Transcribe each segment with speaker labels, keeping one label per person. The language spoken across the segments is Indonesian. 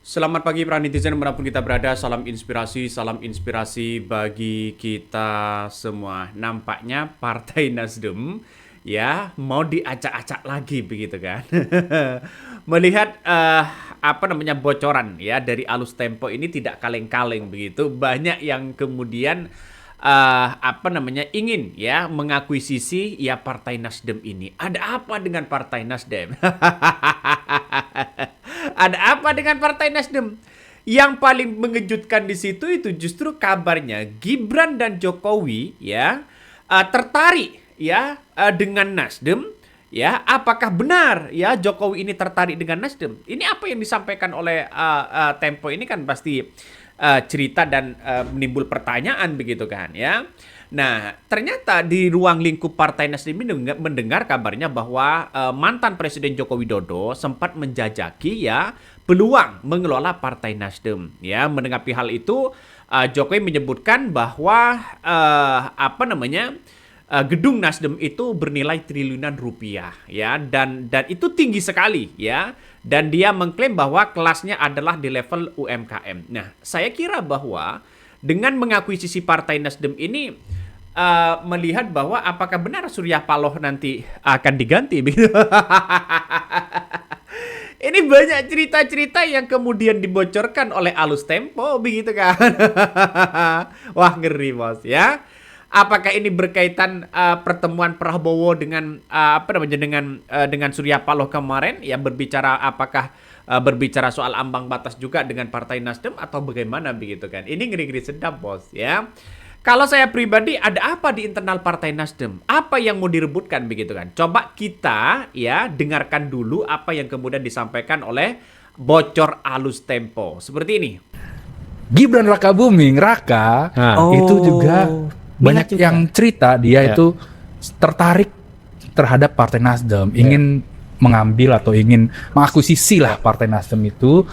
Speaker 1: Selamat pagi para netizen dimanapun kita berada, salam inspirasi bagi kita semua. Nampaknya Partai Nasdem ya mau diacak-acak lagi begitu kan. Melihat bocoran ya dari Alus Tempo ini tidak kaleng-kaleng begitu. Banyak yang kemudian ingin ya mengakuisisi ya Partai Nasdem ini. Ada apa dengan Partai Nasdem? Ada apa dengan Partai Nasdem? Yang paling mengejutkan di situ itu justru kabarnya Gibran dan Jokowi ya tertarik ya dengan Nasdem ya. Apakah benar ya Jokowi ini tertarik dengan Nasdem? Ini apa yang disampaikan oleh Tempo ini kan pasti cerita dan menimbul pertanyaan begitu kan ya. Nah, ternyata di ruang lingkup Partai Nasdem ini mendengar kabarnya bahwa mantan Presiden Joko Widodo sempat menjajaki ya peluang mengelola Partai Nasdem. Ya, menanggapi hal itu, Jokowi menyebutkan bahwa gedung Nasdem itu bernilai triliunan rupiah ya, dan itu tinggi sekali ya. Dan dia mengklaim bahwa kelasnya adalah di level UMKM. Nah, saya kira bahwa dengan mengakuisisi Partai Nasdem ini melihat bahwa apakah benar Surya Paloh nanti akan diganti begitu. Ini banyak cerita-cerita yang kemudian dibocorkan oleh Alus Tempo begitu kan. Wah, ngeri bos ya. Apakah ini berkaitan pertemuan Prabowo dengan dengan Surya Paloh kemarin yang berbicara berbicara soal ambang batas juga dengan Partai Nasdem atau bagaimana begitu kan. Ini ngeri-ngeri sedap bos ya. Kalau saya pribadi, ada apa di internal Partai Nasdem? Apa yang mau direbutkan begitu kan? Coba kita ya dengarkan dulu apa yang kemudian disampaikan oleh bocor Alus Tempo. Seperti ini.
Speaker 2: Gibran Rakabuming Raka itu juga banyak
Speaker 3: juga
Speaker 2: yang cerita dia itu tertarik terhadap Partai Nasdem, ingin mengambil atau ingin mengakuisisi lah Partai Nasdem itu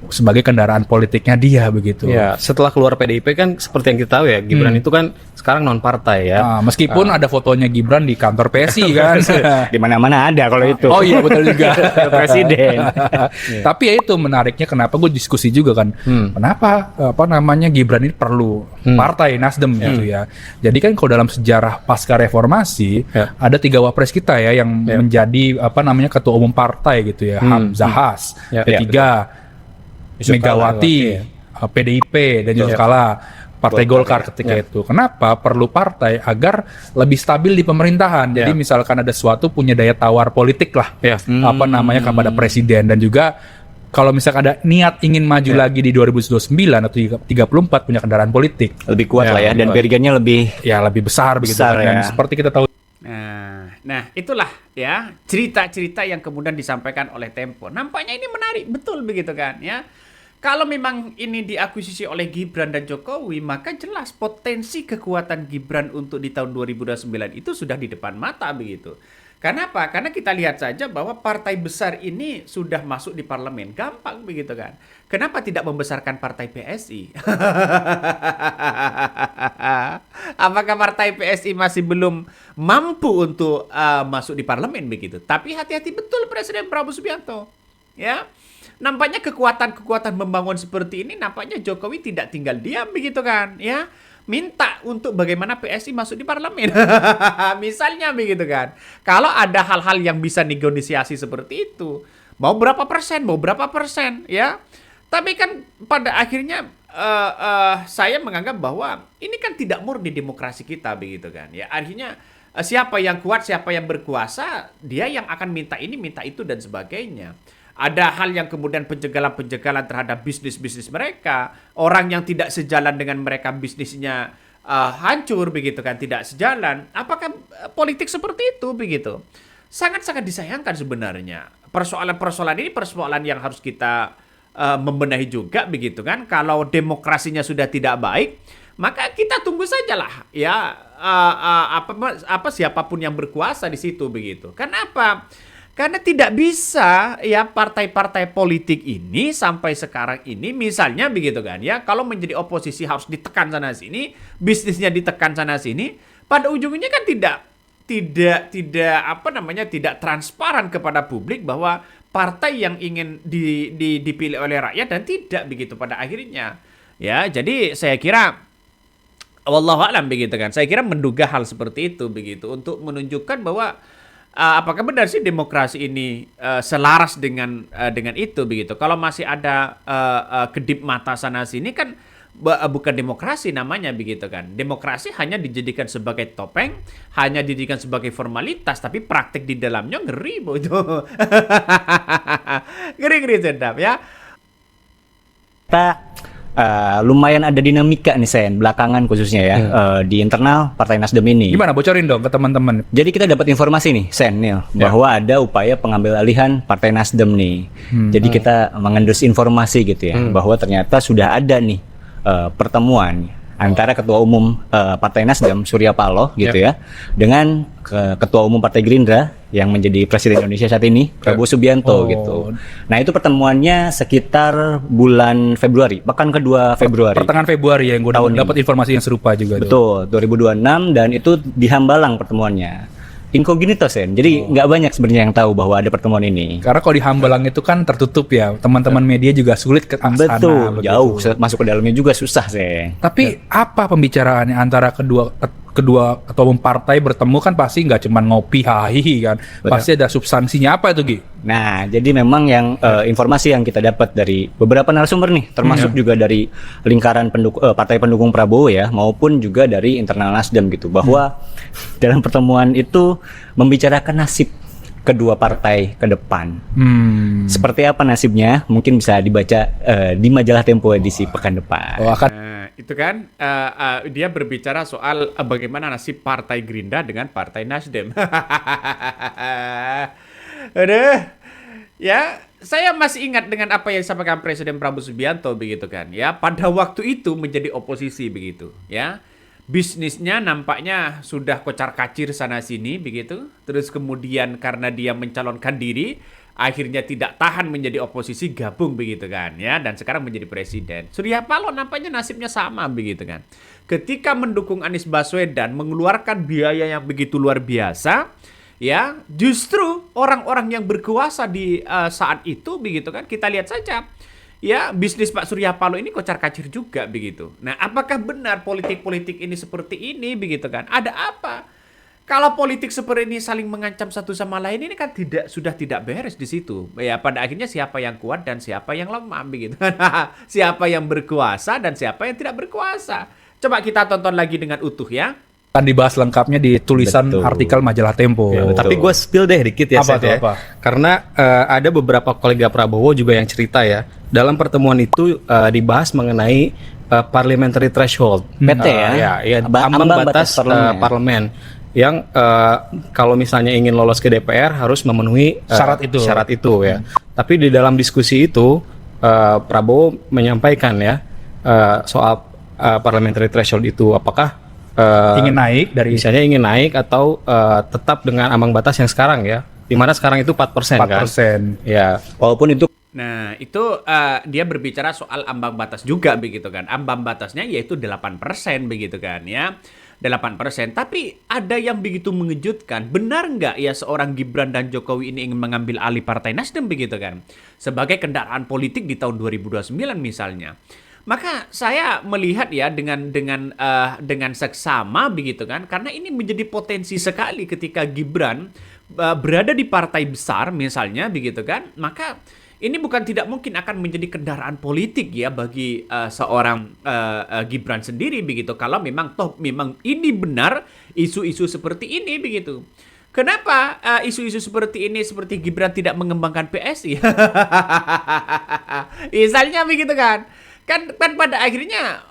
Speaker 2: sebagai kendaraan politiknya dia begitu.
Speaker 3: Ya, setelah keluar PDIP kan seperti yang kita tahu ya, Gibran itu kan sekarang non partai ya.
Speaker 2: Meskipun ada fotonya Gibran di kantor PSI kan.
Speaker 3: Di mana-mana ada kalau itu.
Speaker 2: Oh iya betul juga.
Speaker 3: Presiden.
Speaker 2: Tapi ya itu menariknya kenapa gue diskusi juga kan. Kenapa Gibran ini perlu Partai Nasdem gitu ya. Jadi kan kalau dalam sejarah pasca reformasi ada 3 wapres kita ya yang menjadi ketua umum partai gitu ya. Hamzah Has, P3, Megawati, PDIP dan Yusuf Kala, Partai Golkar ketika itu. Kenapa perlu partai agar lebih stabil di pemerintahan? Jadi misalkan ada sesuatu punya daya tawar politik lah, kepada presiden, dan juga kalau misalkan ada niat ingin maju lagi di 2029 atau 34 punya kendaraan politik
Speaker 3: Lebih kuat lah ya, dan bergennya lebih
Speaker 2: besar begitu kan. Dan seperti kita tahu.
Speaker 1: Nah, itulah ya cerita-cerita yang kemudian disampaikan oleh Tempo. Nampaknya ini menarik betul begitu kan ya. Kalau memang ini diakuisisi oleh Gibran dan Jokowi, maka jelas potensi kekuatan Gibran untuk di tahun 2029 itu sudah di depan mata begitu. Kenapa? Karena kita lihat saja bahwa partai besar ini sudah masuk di parlemen. Gampang begitu kan. Kenapa tidak membesarkan partai PSI? Apakah partai PSI masih belum mampu untuk masuk di parlemen begitu? Tapi hati-hati betul Presiden Prabowo Subianto. Ya. Nampaknya kekuatan-kekuatan membangun seperti ini nampaknya Jokowi tidak tinggal diam begitu kan, ya. Minta untuk bagaimana PSI masuk di parlemen. Misalnya begitu kan. Kalau ada hal-hal yang bisa negosiasi seperti itu, mau berapa persen, ya. Tapi kan pada akhirnya saya menganggap bahwa ini kan tidak murni demokrasi kita begitu kan, ya. Artinya siapa yang kuat, siapa yang berkuasa, dia yang akan minta ini, minta itu dan sebagainya. Ada hal yang kemudian penjagalan-penjagalan terhadap bisnis-bisnis mereka. Orang yang tidak sejalan dengan mereka bisnisnya hancur begitu kan, tidak sejalan. Apakah politik seperti itu begitu? Sangat-sangat disayangkan sebenarnya. Persoalan-persoalan ini persoalan yang harus kita membenahi juga begitu kan. Kalau demokrasinya sudah tidak baik, maka kita tunggu sajalah ya siapapun yang berkuasa di situ begitu. Kenapa? Karena tidak bisa ya partai-partai politik ini sampai sekarang ini misalnya begitu kan ya, kalau menjadi oposisi harus ditekan sana sini, bisnisnya ditekan sana sini, pada ujungnya kan tidak transparan kepada publik bahwa partai yang ingin dipilih oleh rakyat dan tidak begitu pada akhirnya. Ya, jadi saya kira wallahu alam begitu kan. Saya kira menduga hal seperti itu begitu untuk menunjukkan bahwa apakah benar sih demokrasi ini selaras dengan itu begitu. Kalau masih ada kedip mata sana sini kan bukan demokrasi namanya begitu kan. Demokrasi hanya dijadikan sebagai topeng, hanya dijadikan sebagai formalitas, tapi praktik di dalamnya ngeri begitu. Ngeri-ngeri sedap ya.
Speaker 4: Kita lumayan ada dinamika nih Sen, belakangan khususnya ya di internal Partai Nasdem ini.
Speaker 2: Gimana, bocorin dong ke teman-teman.
Speaker 4: Jadi kita dapat informasi nih Sen Nil, bahwa ada upaya pengambil alihan Partai Nasdem nih. Jadi kita mengendus informasi gitu ya, bahwa ternyata sudah ada nih pertemuan antara Ketua Umum Partai Nasdem Surya Paloh gitu ya dengan Ketua Umum Partai Gerindra yang menjadi Presiden Indonesia saat ini Prabowo Subianto gitu. Nah itu pertemuannya sekitar bulan Februari, bahkan kedua Februari.
Speaker 2: Pertengahan Februari ya, yang gue dapat informasi yang serupa juga.
Speaker 4: Betul, 2026 dan itu di Hambalang pertemuannya. Incognito Sen, jadi nggak banyak sebenarnya yang tahu bahwa ada pertemuan ini.
Speaker 2: Karena kalau di Hambalang itu kan tertutup ya, teman-teman media juga sulit ke sana.
Speaker 4: Betul, jauh masuk ke dalamnya juga susah Sen.
Speaker 2: Tapi apa pembicaraannya antara kedua ketua umum partai bertemu kan pasti nggak cuma ngopi hahihi kan.
Speaker 4: Betul.
Speaker 2: Pasti ada substansinya apa itu Gi?
Speaker 4: Nah, jadi memang yang informasi yang kita dapat dari beberapa narasumber nih, termasuk juga dari lingkaran partai pendukung Prabowo ya, maupun juga dari internal Nasdem gitu, bahwa dalam pertemuan itu membicarakan nasib kedua partai ke depan. Seperti apa nasibnya? Mungkin bisa dibaca di majalah Tempo edisi pekan depan.
Speaker 2: Oh, akan
Speaker 1: Itu kan dia berbicara soal bagaimana nasib Partai Gerindra dengan Partai Nasdem. Aduh, ya saya masih ingat dengan apa yang disampaikan Presiden Prabowo Subianto begitu kan. Ya pada waktu itu menjadi oposisi begitu. Ya bisnisnya nampaknya sudah kocar-kacir sana sini begitu. Terus kemudian karena dia mencalonkan diri, akhirnya tidak tahan menjadi oposisi, gabung begitu kan ya, dan sekarang menjadi presiden. Surya Paloh nampaknya nasibnya sama begitu kan. Ketika mendukung Anies Baswedan mengeluarkan biaya yang begitu luar biasa, ya justru orang-orang yang berkuasa di saat itu begitu kan, kita lihat saja ya bisnis Pak Surya Paloh ini kocar-kacir juga begitu. Nah, apakah benar politik-politik ini seperti ini begitu kan? Ada apa? Kalau politik seperti ini saling mengancam satu sama lain, ini kan sudah tidak beres di situ. Ya pada akhirnya siapa yang kuat dan siapa yang lemah begitu. Siapa yang berkuasa dan siapa yang tidak berkuasa. Coba kita tonton lagi dengan utuh ya.
Speaker 2: akan dibahas lengkapnya di tulisan artikel majalah Tempo.
Speaker 3: Ya, tapi gue spill deh dikit ya,
Speaker 2: Apa
Speaker 3: Seth, ya. Karena ada beberapa kolega Prabowo juga yang cerita ya. Dalam pertemuan itu dibahas mengenai parliamentary threshold.
Speaker 4: PT
Speaker 3: Ya, ambang batas parlemen. Yang kalau misalnya ingin lolos ke DPR harus memenuhi syarat itu ya. Tapi di dalam diskusi itu Prabowo menyampaikan ya soal parliamentary threshold itu apakah
Speaker 2: ingin naik dari
Speaker 3: misalnya ingin naik atau tetap dengan ambang batas yang sekarang ya, di mana sekarang itu 4% kan. Ya,
Speaker 4: walaupun itu.
Speaker 1: Nah, itu dia berbicara soal ambang batas juga begitu kan. Ambang batasnya yaitu 8% begitu kan ya. 8%. Tapi ada yang begitu mengejutkan. Benar nggak ya seorang Gibran dan Jokowi ini ingin mengambil alih Partai Nasdem begitu kan? Sebagai kendaraan politik di tahun 2029 misalnya. Maka saya melihat ya dengan seksama begitu kan. Karena ini menjadi potensi sekali ketika Gibran berada di partai besar misalnya begitu kan. Maka ini bukan tidak mungkin akan menjadi kendaraan politik ya bagi seorang Gibran sendiri begitu. Kalau memang memang ini benar isu-isu seperti ini begitu. Kenapa isu-isu seperti ini seperti Gibran tidak mengembangkan PSI? Misalnya begitu kan. Kan pada akhirnya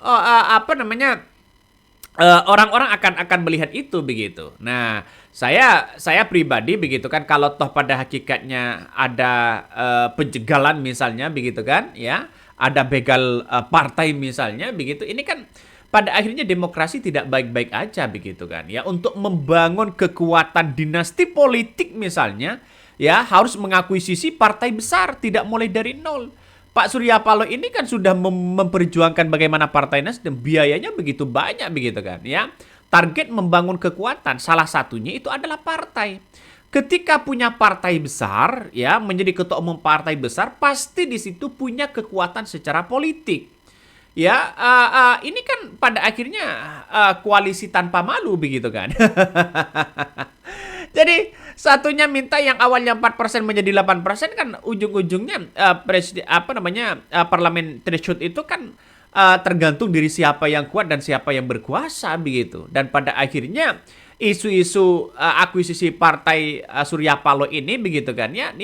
Speaker 1: orang-orang akan melihat itu begitu. Nah, saya pribadi begitu kan, kalau toh pada hakikatnya ada penjegalan misalnya begitu kan, ya ada begal partai misalnya begitu, ini kan pada akhirnya demokrasi tidak baik-baik aja begitu kan, ya untuk membangun kekuatan dinasti politik misalnya, ya harus mengakuisisi partai besar, tidak mulai dari nol. Pak Surya Paloh ini kan sudah memperjuangkan bagaimana Partai Nasdem, biayanya begitu banyak begitu kan ya. Target membangun kekuatan salah satunya itu adalah partai. ketika punya partai besar, ya, menjadi ketua umum partai besar, pasti di situ punya kekuatan secara politik. Ya, ini kan pada akhirnya koalisi tanpa malu begitu kan. Jadi satunya minta yang awalnya 4% menjadi 8% kan ujung-ujungnya parliamentary threshold itu kan tergantung dari siapa yang kuat dan siapa yang berkuasa begitu. Dan pada akhirnya isu-isu akuisisi partai Surya Paloh ini begitu kan ya.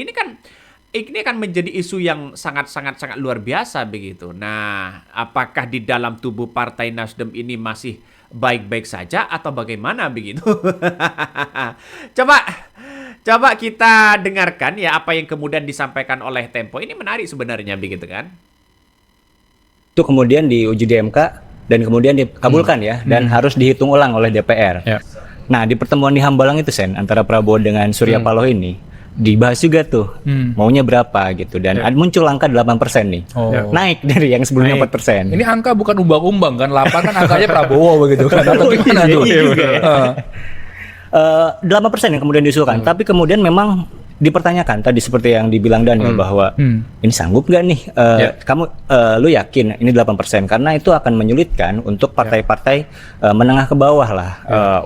Speaker 1: Ini akan menjadi isu yang sangat luar biasa begitu. Nah, apakah di dalam tubuh Partai Nasdem ini masih baik-baik saja atau bagaimana begitu? Coba kita dengarkan ya apa yang kemudian disampaikan oleh Tempo. Ini menarik sebenarnya begitu kan?
Speaker 4: Itu kemudian diuji di MK dan kemudian dikabulkan ya dan harus dihitung ulang oleh DPR.
Speaker 3: Ya.
Speaker 4: Nah, di pertemuan di Hambalang itu Sen antara Prabowo dengan Surya Paloh ini dibahas juga tuh maunya berapa gitu dan muncul angka 8% nih. Naik dari yang sebelumnya 4%.
Speaker 2: Ini angka bukan umbang-umbang kan, 8 kan angkanya Prabowo begitu kan. Atau gimana tuh?
Speaker 4: 8% yang kemudian diusulkan, tapi kemudian memang dipertanyakan tadi seperti yang dibilang Daniel bahwa ini sanggup nggak nih kamu lu yakin ini 8% karena itu akan menyulitkan untuk partai-partai menengah ke bawah lah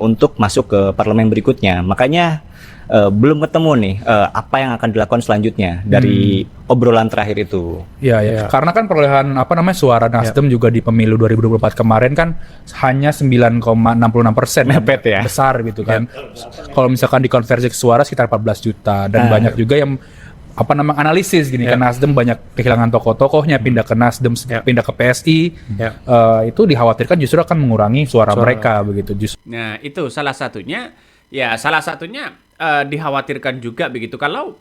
Speaker 4: untuk masuk ke parlemen berikutnya. Makanya belum ketemu nih apa yang akan dilakukan selanjutnya dari obrolan terakhir itu.
Speaker 2: Iya. Karena kan perolehan suara Nasdem juga di pemilu 2024 kemarin kan hanya 9,66%.
Speaker 4: Mepet ya.
Speaker 2: Besar gitu kan. Kalau misalkan dikonversi ke suara sekitar 14 juta dan banyak juga yang analisis gini kan Nasdem banyak kehilangan tokoh-tokohnya pindah ke Nasdem, pindah ke PSI. Itu dikhawatirkan justru akan mengurangi suara mereka begitu.
Speaker 1: Nah, itu salah satunya. Ya, salah satunya dikhawatirkan juga begitu. Kalau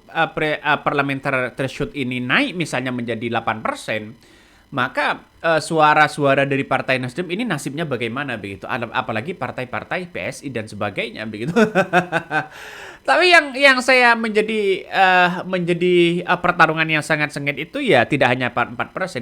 Speaker 1: parliamentary threshold ini naik misalnya menjadi 8%, maka suara-suara dari Partai Nasdem ini nasibnya bagaimana begitu? Apalagi partai-partai PSI dan sebagainya begitu. Tapi yang saya menjadi pertarungan yang sangat sengit itu ya tidak hanya 4%, 5%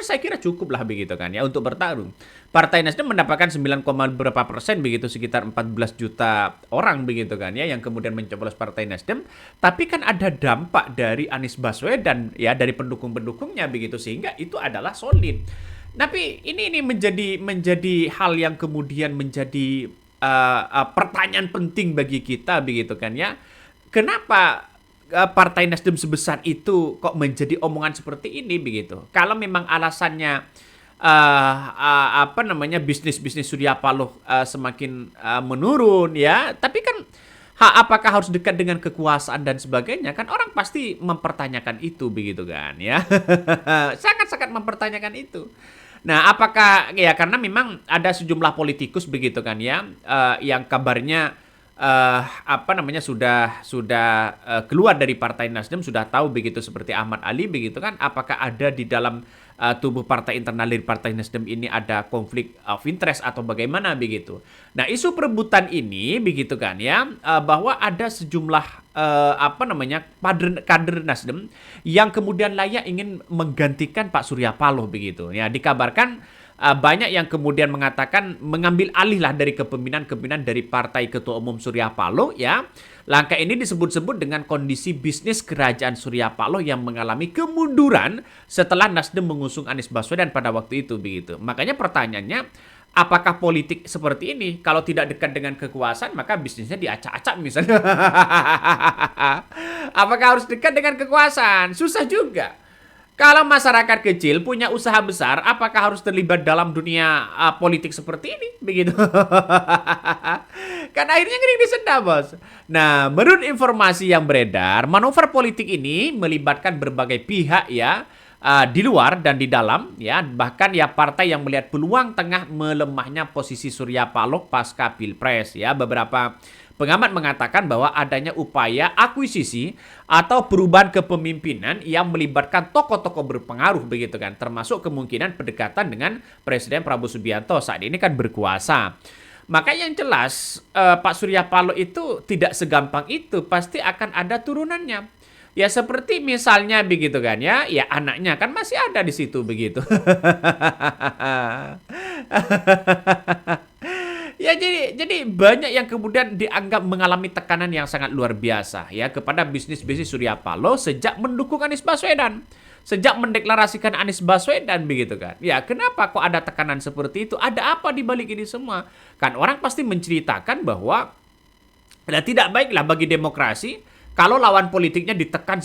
Speaker 1: saya kira cukup lah begitu kan ya untuk bertarung. Partai Nasdem mendapatkan 9, berapa persen begitu, sekitar 14 juta orang begitu kan ya yang kemudian mencoblos Partai Nasdem. Tapi kan ada dampak dari Anies Baswedan ya dari pendukung-pendukungnya begitu sehingga itu adalah solid. Tapi ini menjadi hal yang kemudian menjadi pertanyaan penting bagi kita begitu kan ya. Kenapa Partai Nasdem sebesar itu kok menjadi omongan seperti ini begitu? Kalau memang alasannya bisnis Surya Paloh semakin menurun ya, tapi kan apakah harus dekat dengan kekuasaan dan sebagainya kan orang pasti mempertanyakan itu begitu kan ya. Sangat mempertanyakan itu. Nah, apakah ya karena memang ada sejumlah politikus begitu kan ya yang kabarnya sudah keluar dari Partai Nasdem, sudah tahu begitu seperti Ahmad Ali begitu kan, apakah ada di dalam tubuh partai internal dari Partai Nasdem ini ada konflik of interest atau bagaimana begitu. Nah, isu perebutan ini begitu kan ya bahwa ada sejumlah kader Nasdem yang kemudian layak ingin menggantikan Pak Surya Paloh begitu. Ya, dikabarkan banyak yang kemudian mengatakan mengambil alih lah dari kepemimpinan dari Partai Ketua Umum Surya Paloh ya. Langkah ini disebut-sebut dengan kondisi bisnis kerajaan Surya Paloh yang mengalami kemunduran setelah Nasdem mengusung Anies Baswedan pada waktu itu begitu. Makanya pertanyaannya, apakah politik seperti ini kalau tidak dekat dengan kekuasaan maka bisnisnya diacak-acak misalnya. Apakah harus dekat dengan kekuasaan? Susah juga. Kalau masyarakat kecil punya usaha besar, apakah harus terlibat dalam dunia politik seperti ini? Begitu. Kan akhirnya ngeri disedap, bos. Nah, menurut informasi yang beredar, manuver politik ini melibatkan berbagai pihak ya, di luar dan di dalam ya, bahkan ya partai yang melihat peluang tengah melemahnya posisi Surya Paloh pasca Pilpres ya. Beberapa pengamat mengatakan bahwa adanya upaya akuisisi atau perubahan kepemimpinan yang melibatkan tokoh-tokoh berpengaruh begitu kan, termasuk kemungkinan pendekatan dengan Presiden Prabowo Subianto saat ini kan berkuasa. Maka yang jelas Pak Surya Paloh itu tidak segampang itu, pasti akan ada turunannya. Ya seperti misalnya begitu kan ya, ya anaknya kan masih ada di situ begitu. Ya jadi banyak yang kemudian dianggap mengalami tekanan yang sangat luar biasa ya kepada bisnis Surya Paloh sejak mendukung Anies Baswedan. Sejak mendeklarasikan Anies Baswedan begitu kan. Ya, kenapa kok ada tekanan seperti itu? Ada apa di balik ini semua? Kan orang pasti menceritakan bahwa tidak baiklah bagi demokrasi kalau lawan politiknya ditekan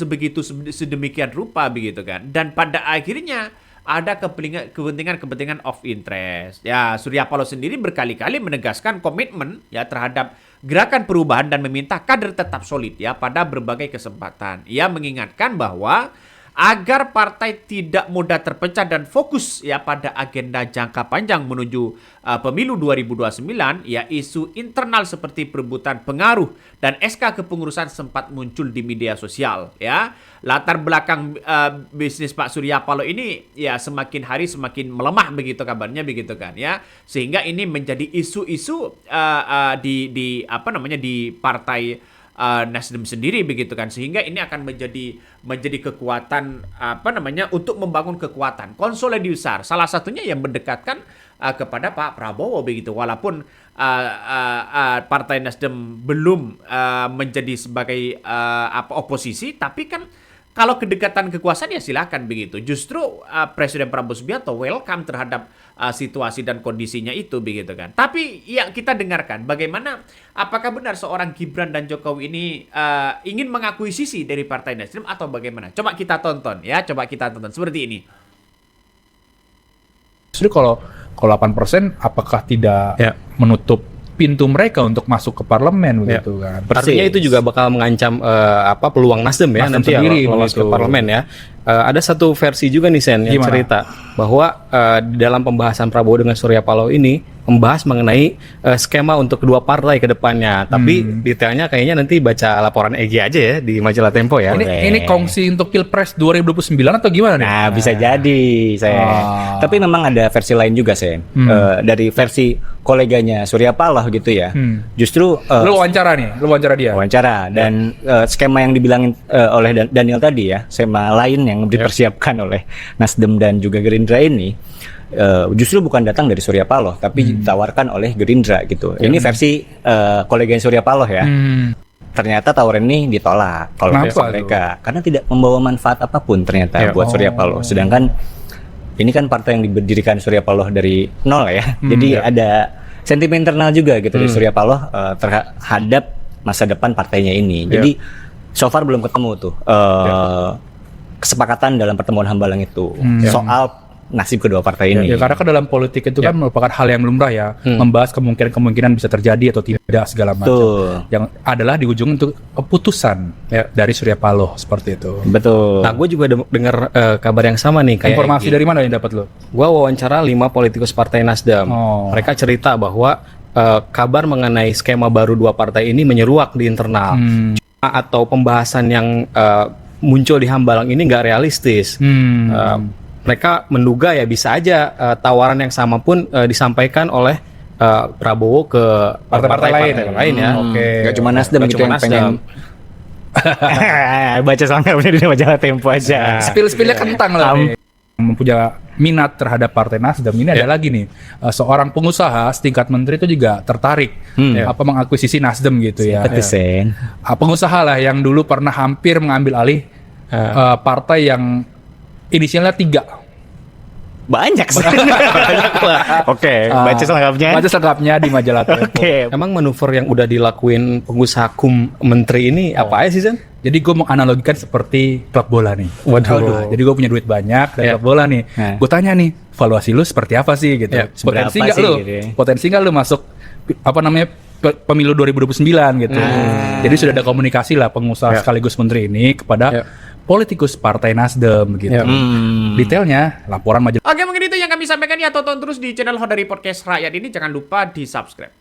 Speaker 1: sedemikian rupa begitu kan. Dan pada akhirnya ada kepentingan of interest. Ya, Surya Paloh sendiri berkali-kali menegaskan komitmen ya terhadap gerakan perubahan dan meminta kader tetap solid ya pada berbagai kesempatan. Ia mengingatkan bahwa agar partai tidak mudah terpecah dan fokus ya pada agenda jangka panjang menuju pemilu 2029, ya isu internal seperti perebutan pengaruh dan SK kepengurusan sempat muncul di media sosial ya. Latar belakang bisnis Pak Surya Paloh ini ya semakin hari semakin melemah begitu kabarnya begitu kan ya. Sehingga ini menjadi isu-isu di partai Nasdem sendiri begitu kan, sehingga ini akan menjadi kekuatan untuk membangun kekuatan konsolidasi besar, salah satunya yang mendekatkan kepada Pak Prabowo begitu, walaupun Partai Nasdem belum menjadi sebagai oposisi, tapi kan kalau kedekatan kekuasaan ya silakan begitu. Justru Presiden Prabowo Subianto welcome terhadap situasi dan kondisinya itu begitu kan. Tapi ya kita dengarkan bagaimana apakah benar seorang Gibran dan Jokowi ini ingin mengakuisisi dari Partai Nasdem atau bagaimana? Coba kita tonton seperti ini.
Speaker 2: Justru kalau 8% apakah tidak menutup pintu mereka untuk masuk ke parlemen begitu kan.
Speaker 3: Artinya itu juga bakal mengancam peluang Nasdem ya nanti
Speaker 2: sendiri,
Speaker 3: ya lolos ke parlemen ya. Ada satu versi juga nih Sen yang cerita bahwa dalam pembahasan Prabowo dengan Surya Paloh ini membahas mengenai skema untuk kedua partai ke depannya. Tapi detailnya kayaknya nanti baca laporan EG aja ya di majalah Tempo ya.
Speaker 2: Ini kongsi untuk Pilpres 2029 atau gimana nih?
Speaker 4: Nah, bisa jadi saya. Tapi memang ada versi lain juga saya. Dari versi koleganya Surya Paloh gitu ya. Justru
Speaker 2: lu wawancara dia.
Speaker 4: Wawancara dan skema yang dibilangin oleh Daniel tadi ya, skema lain yang dipersiapkan oleh Nasdem dan juga Gerindra ini justru bukan datang dari Surya Paloh tapi ditawarkan oleh Gerindra gitu. Ini versi koleganya Surya Paloh ya. Ternyata tawaran ini ditolak oleh mereka karena tidak membawa manfaat apapun ternyata buat Surya Paloh. Sedangkan ini kan partai yang didirikan Surya Paloh dari nol ya. Jadi ada sentimen internal juga gitu dari Surya Paloh terhadap masa depan partainya ini. Jadi so far belum ketemu tuh kesepakatan dalam pertemuan Hambalang itu soal nasib kedua partai ini.
Speaker 2: Ya, karena kan dalam politik itu kan merupakan hal yang lumrah ya, membahas kemungkinan bisa terjadi atau tidak segala macam. Yang adalah di ujung untuk keputusan dari Surya Paloh seperti itu.
Speaker 4: Betul.
Speaker 3: Nah, gue juga dengar kabar yang sama nih kayak
Speaker 2: informasi dari mana yang dapat lo?
Speaker 3: Gue wawancara 5 politikus Partai Nasdem. Mereka cerita bahwa kabar mengenai skema baru dua partai ini menyeruak di internal. Atau pembahasan yang muncul di Hambalang ini nggak realistis. Mereka menduga ya bisa aja tawaran yang sama pun disampaikan oleh Prabowo ke partai-partai lain ya.
Speaker 4: Gak cuma Nasdem gitu yang pengen baca selengkapnya di majalah Tempo aja.
Speaker 2: Spill-spillnya kentang lah nih. Mempunyai minat terhadap Partai Nasdem ini ada lagi nih seorang pengusaha setingkat menteri itu juga tertarik mengakuisisi Nasdem gitu ya. Pengusaha lah yang dulu pernah hampir mengambil alih partai yang inisialnya 3.
Speaker 4: Banyak baca selengkapnya
Speaker 2: di majalah Tempo.
Speaker 3: Emang manuver yang udah dilakuin pengusaha menteri ini apa aja sih Sen?
Speaker 2: Jadi gue mau analogikan seperti klub bola nih. Waduh. Jadi gue punya duit banyak dari klub bola nih. Gue tanya nih, valuasi lu seperti apa sih gitu. Potensi nggak lu masuk pemilu 2029 gitu. Jadi sudah ada komunikasi lah pengusaha sekaligus menteri ini kepada politikus Partai Nasdem gitu. Detailnya laporan majalah.
Speaker 1: Oke, mungkin itu yang kami sampaikan ya. Tonton terus di channel Hodari Podcast Rakyat ini. Jangan lupa di subscribe.